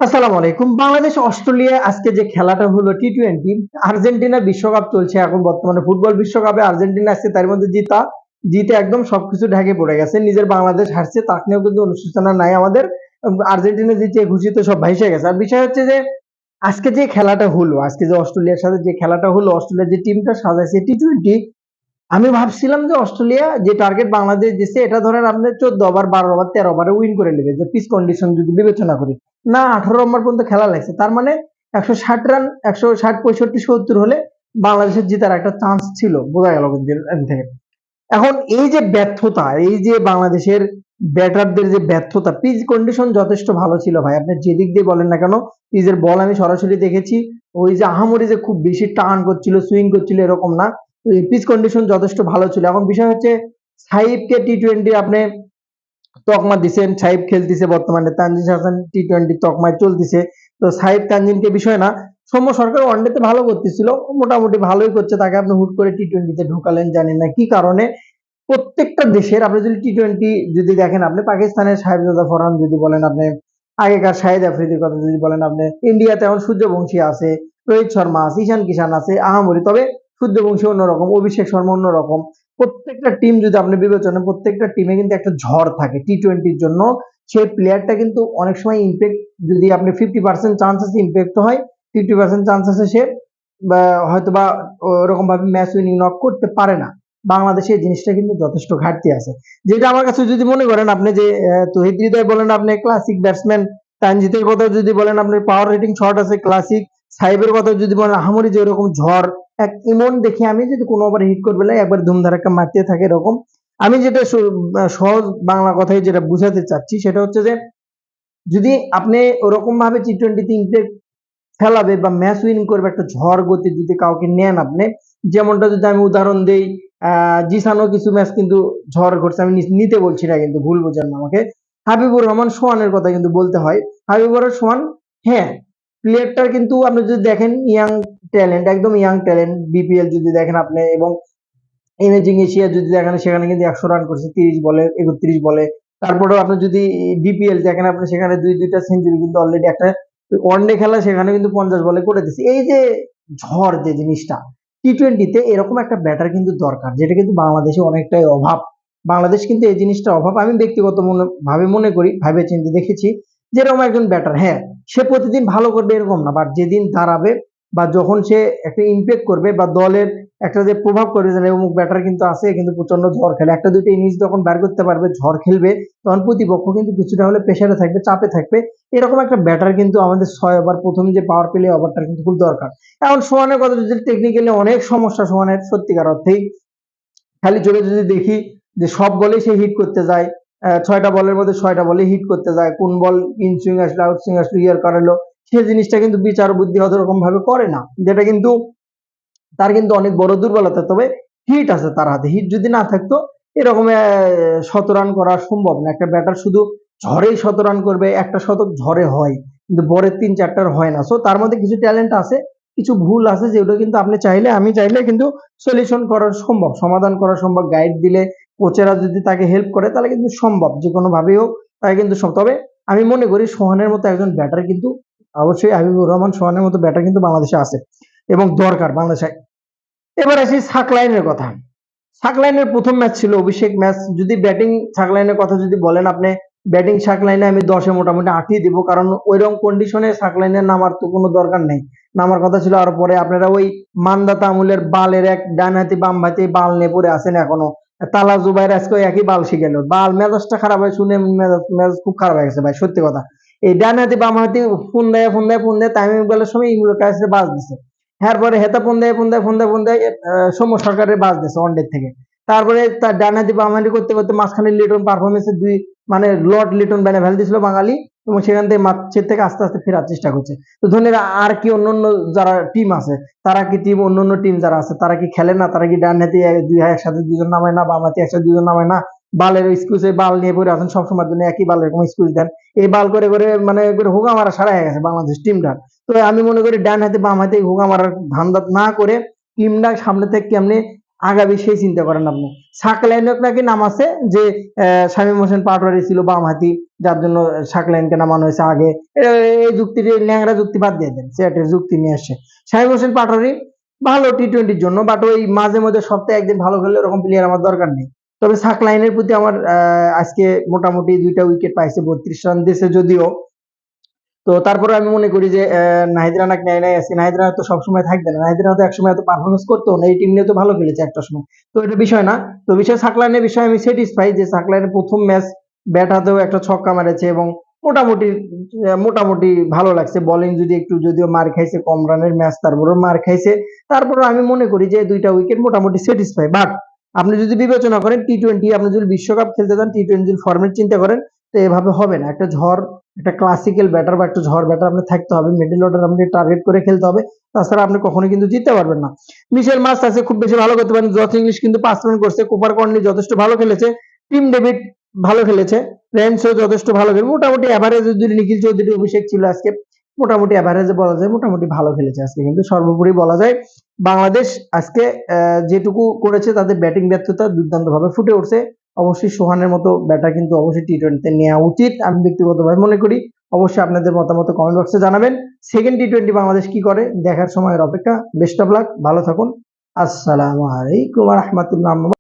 আসসালামু আলাইকুম। বাংলাদেশ অস্ট্রেলিয়া আজকে যে খেলাটা হলো টি-টোয়েন্টি, আর্জেন্টিনা বিশ্বকাপ চলছে এখন বর্তমানে ফুটবল বিশ্বকাপে আর্জেন্টিনা আসছে তার মধ্যে জিতে একদম সবকিছু ঢেকে পড়ে গেছে। নিজের বাংলাদেশ হারছে তাক নিয়েও কিন্তু অনুশোচনা নাই আমাদের। আর্জেন্টিনা জিতে খুশি তো সব ভাইসে গেছে। আর বিষয় হচ্ছে যে আজকে যে খেলাটা হলো, আজকে যে অস্ট্রেলিয়ার সাথে যে খেলাটা হলো, অস্ট্রেলিয়ার যে টিমটা সাজাইছে টি-টোয়েন্টি, আমি ভাবছিলাম যে অস্ট্রেলিয়া যে টার্গেট বাংলাদেশ দিচ্ছে এটা ধরেন আপনার 14 ওভার 12 ওভার 13 ওভারে উইন করে নেবে, যে পিচ কন্ডিশন যদি বিবেচনা করি। না, 18 ওভার পর্যন্ত খেলা লাগছে, তার মানে 160 রান, 160, 65, 70 হলে বাংলাদেশের জেতার একটা চান্স ছিল, বোঝা গেল কিন্তু এর থেকে। এখন এই যে ব্যর্থতা, এই যে বাংলাদেশের ব্যাটারদের যে ব্যর্থতা, পিচ কন্ডিশন যথেষ্ট ভালো ছিল ভাই, আপনি যেদিক দিয়ে বলেন না কেন। পিচের বল আমি সরাসরি দেখেছি, ওই যে আহামরি যে খুব বেশি টার্ন করছিল, সুইং করছিল, এরকম না। পিচ কন্ডিশন যথেষ্ট ভালো ছিল। এখন বিষয় হচ্ছে সাহিবকে টি-টোয়েন্টি আপনি তকমা দিচ্ছেন, সাহিব খেলতেছে বর্তমানে, তানজিদ হাসান টি-টোয়েন্টি তকমায় চলতেছে। তো সাহিব তানজিমকে বিষয় না, সৌম্য সরকার ওয়ানডেতে ভালো করতেছিল, মোটামুটি ভালোই করছে, তাকে আপনি হুট করে টি-টোয়েন্টিতে ঢুকালেন, জানি না কি কারণে। প্রত্যেকটা দেশের আপনি যদি টি-টোয়েন্টি যদি দেখেন, আপনি পাকিস্তানের সাহেবজাদা ফরহান যদি বলেন, আপনি আগেকার শাহিদ আফ্রিদির কথা যদি বলেন, আপনি ইন্ডিয়াতে এখন সূর্যবংশী আছে, রোহিত শর্মা আছে, ঈশান কিষান আছে, আহামরি, তবে সূর্যবংশী অন্যরকম, অভিষেক শর্মা অন্যরকম। প্রত্যেকটা টিম যদি আপনি বিবেচনা, প্রত্যেকটা টিমে কিন্তু একটা ঝড় থাকে টি-টোয়েন্টির জন্য। সেই প্লেয়ারটা কিন্তু অনেক সময় ইম্প্যাক্ট, যদি আপনি 50% চান্স আছে ইম্প্যাক্ট হয়, 50% চান্স আছে সে হয়তো বা ওরকম ভাবে ম্যাচ উইনিং নক করতে পারে না। বাংলাদেশে এই জিনিসটা কিন্তু যথেষ্ট ঘাটতি আছে, যেটা আমার কাছে যদি মনে করেন আপনি যে তহিদ হৃদয় বলেন, আপনি ক্লাসিক ব্যাটসম্যান, তানজিতের কথা যদি বলেন, আপনার পাওয়ার রেটিং শট আছে ক্লাসিক, সাহেবের কথা যদি বলেন আহামরি যে এরকম ঝড়, এক ইমন দেখি আমি যদি কোনো ওভার হিট করবে না একবার ধুমধারাক্কা মারতে থাকে এরকম। আমি যেটা সহজ বাংলা কথায় যেটা বুঝাতে চাচ্ছি সেটা হচ্ছে যে যদি আপনি ওরকম ভাবে টি-টোয়েন্টিতে ইম্প্যাক্ট ফেলাবে বা ম্যাচ উইন করবে একটা ঝড় গতি যদি কাউকে নেন আপনি, যেমনটা যদি আমি উদাহরণ দেই, জিসানও কিছু ম্যাচ কিন্তু ঝড় ঘটছে, আমি নিতে বলছি না কিন্তু, ভুল বোঝেন না আমাকে। হাবিবুর রহমান সোহানের কথা কিন্তু বলতে হয়। হাবিবুর সোহান, হ্যাঁ, প্লেয়ারটার কিন্তু আপনি যদি দেখেন ইয়াং ট্যালেন্ট, একদম ইয়াং ট্যালেন্ট। বিপিএল যদি দেখেন আপনি, এবং ইমেজিং এশিয়া যদি দেখেন, সেখানে কিন্তু 100 রান করছে 30 বলে, 31 বলে। তারপরেও আপনি যদি ডিপিএল দেখেন, আপনি সেখানে দুইটা সেঞ্চুরি কিন্তু অলরেডি, একটা ওয়ানডে খেলা সেখানে কিন্তু 50 বলে করে দিচ্ছে। এই যে ঝড় যে জিনিসটা, টি-টোয়েন্টিতে এরকম একটা ব্যাটার কিন্তু দরকার, যেটা কিন্তু বাংলাদেশে অনেকটাই অভাব। বাংলাদেশ কিন্তু এই জিনিসটা অভাব, আমি ব্যক্তিগত ভাবে মনে করি, ভাবে চিন্তে দেখেছি যেরকম একজন ব্যাটার, হ্যাঁ, সে প্রতিদিন ভালো করবে এরকম না, বাট যেদিন দাঁড়াবে বা যখন সে একটা ইম্প্যাক্ট করবে বা দলের একটা যে প্রভাব করবে, যে অমুক ব্যাটার কিন্তু আছে, কিন্তু প্রচন্ড ঝড় খেলে, একটা দুটো ইনিংস যখন বের করতে পারবে, ঝড় খেলবে, তখন প্রতিপক্ষ কিন্তু কিছুটা হলে প্রেসারে থাকবে, চাপে থাকবে। এরকম একটা ব্যাটার কিন্তু আমাদের 6 ওভার প্রথম যে পাওয়ার প্লে ওভারটা কিন্তু খুব দরকার। এখন সোহানের কথা যদি টেকনিক্যালি অনেক সমস্যা সোহানের, সত্যিকার অর্থেই খালি চোখে যদি দেখি যে সব বলে সে হিট করতে যায়, 6টা বলের মধ্যে 6টা বলে হিট করতে যায়, কোন বল ইন সুইং আসলো, আউট সুইং আসলো, ইয়ার করালো, সে জিনিসটা কিন্তু বিচার বুদ্ধি অতরকম ভাবে করে না, যেটা কিন্তু তার কিন্তু অনেক বড় দুর্বলতা। তবে হিট আছে তার হাতে, হিট যদি না থাকতো এরকম 100 রান করা সম্ভব না। একটা ব্যাটার শুধু ঝড়েই 100 রান করবে, একটা শতক ঝড়ে হয় কিন্তু বরের 3-4টার হয় না। সো তার মধ্যে কিছু ট্যালেন্ট আছে, কিছু ভুল আছে, যেগুলো কিন্তু আপনি চাইলে, আমি চাইলে কিন্তু সলিউশন করা সম্ভব, সমাধান করা সম্ভব, গাইড দিলে, কোচেরা যদি তাকে হেল্প করে তাহলে কিন্তু সম্ভব, যে কোনো ভাবেই হোক তাকে কিন্তু তবে আমি মনে করি সোহানের মতো একজন ব্যাটার কিন্তু অবশ্যই, হাবিবুর রহমান সোহানের মতো ব্যাটার কিন্তু বাংলাদেশে আছে এবং দরকার বাংলাদেশে। এবার আসি সাকলাইনের কথা। সাকলাইনের প্রথম ম্যাচ ছিল অভিষেক ম্যাচ, যদি ব্যাটিং সাকলাইনের কথা যদি বলেন আপনি, ব্যাটিং সাকলাইনে আমি 10-এ মোটামুটি 8ই দিব, কারণ ওইরকম কন্ডিশনে সাকলাইনের নামার তো কোনো দরকার নেই। নামার কথা ছিল আরো পরে, আপনারা ওই মান্দাতা আমলের বালের এক ডান হাতি বাম হাতি বাল নিয়ে পড়ে আছেন এখনো। তালা জুবাইর আজকে একই বাল শিখে গেল, বাল মেজাজটা খারাপ হয় শুনে, মেজাজ খুব খারাপ হয়ে গেছে ভাই, সত্যি কথা। এই ডান হাতি বাম হাতি ফোন দেয় তামিম ইকবালের সময় ইমরুল কায়েসের বাজ দিছে, এরপরে হেতা ফোন দেয় সৌম্য সরকারের বাজ দিছে ওয়ানডে থেকে। তারপরে তার ডানহাতি বামহাতি করতে করতে মাঝখানে লিটন পারফরমেন্সে দুই, মানে লর্ড লিটন ব্যানে ফেল দিছিল বাঙালি, এবং সেখান থেকে মাঠের থেকে আস্তে আস্তে ফেরার চেষ্টা করছে। তো ধরনের আর কি অন্যান্য যারা টিম আছে, তারা কি টিম, অন্যান্য টিম যারা আছে তারা কি খেলে না, তারা কি ডানহাতি একসাথে দুজন নামায় না, বামহাতি একসাথে দুজন নামায় না? বালের এক্সকিউজে বাল নিয়ে পড়ে আছেন সবসময় জন্য, একই বাল এরকম এক্সকিউজ দেন। এই বাল করে করে মানে হুগা মারা সারা হয়ে গেছে বাংলাদেশ টিমটা। তো আমি মনে করি ডান হাতে বাম হাতে হুগা মারার ধান্দা না করে টিমটা সামনে থেকে কেমনে আগামী সেই চিন্তা করেন আপনি। সাকলাইনের নাকি নাম আছে যে শামীম হোসেন পাটোয়ারি ছিল বামহাতি, যার জন্য সাকলাইনকে নামানো হয়েছে আগে। এই যুক্তিটি ন্যাংরা যুক্তি বাদ দিয়ে দেন, সেটের যুক্তি নিয়ে আসে। শামীম হোসেন পাটোয়ারি ভালো টি-20-র জন্য, বাট ওই মাঝে মধ্যে সপ্তাহে একদিন ভালো খেললে ওরকম প্লেয়ার আমার দরকার নেই। তবে সাকলাইনের প্রতি আমার আজকে মোটামুটি 2টা উইকেট পাইছে, 32 রান দিয়েছে যদিও। তো তারপরে আমি মনে করি যে নাহিদ রানাকে নেয় নাই আজকে। নাহিদ রানা তো সবসময় থাকবে না, নাহিদ রানা তো একসময় এত পারফরমেন্স করতো না, এই টিম নিয়ে তো ভালো খেলেছে একটা সময়। তো এটা বিষয় না। তো বিষয় সাকলাইনের বিষয়ে আমি স্যাটিসফাই যে সাকলাইনের প্রথম ম্যাচ ব্যাট হাতেও একটা ছক্কা মেরেছে এবং মোটামুটি মোটামুটি ভালো লাগছে। বোলিং যদি একটু যদিও মার খাইছে, কম রানের ম্যাচ তারপরেও মার খাইছে, তারপরেও আমি মনে করি যে 2টা উইকেট মোটামুটি স্যাটিসফাই। বাট আপনি যদি বিবেচনা করেন টি-20, আপনি যদি বিশ্বকাপ খেলতে চান, টি-20 ফরম্যাট চিন্তা করেন, তো এভাবে হবে না। একটা ক্লাসিক্যাল ব্যাটার বা একটা ঝড় ব্যাটার আপনি থাকতে হবে, মিডল অর্ডার আপনি টার্গেট করে খেলতে হবে, তাছাড়া আপনি কখনো কিন্তু জিততে পারবেন না। মিশেল মার্শ আছে খুব বেশি ভালো করতে পারেন, জস ইংলিশ কিন্তু 5 রান করছে, কুপার কর্নি যথেষ্ট ভালো খেলেছে, টিম ডেভিড ভালো খেলেছে, রেন্সও যথেষ্ট ভালো খেলে, মোটামুটি অ্যাভারেজ যদি নিখিল চৌধুরী অভিষেক ছিল আজকে, মোটামুটি অ্যাভারেজে বলা যায় মোটামুটি ভালো খেলেছে আজকে। কিন্তু সর্বোপরি বলা যায় বাংলাদেশ আজকে যেটুকু করেছে, তাদের ব্যাটিং ব্যর্থতা দুর্দান্তভাবে ফুটে উঠছে। অবশ্যই সোহানের মতো ব্যাটার কিন্তু অবশ্যই টি-20তে নেওয়া উচিত, আমি ব্যক্তিগতভাবে মনে করি। অবশ্যই আপনাদের মতামত কমেন্ট বক্সে জানাবেন। সেকেন্ড টি-20 বাংলাদেশ কি করে দেখার সময়ের অপেক্ষা। বেস্ট অফ লাক, ভালো থাকুন। আসসালামু আলাইকুম ওয়া রাহমাতুল্লাহ।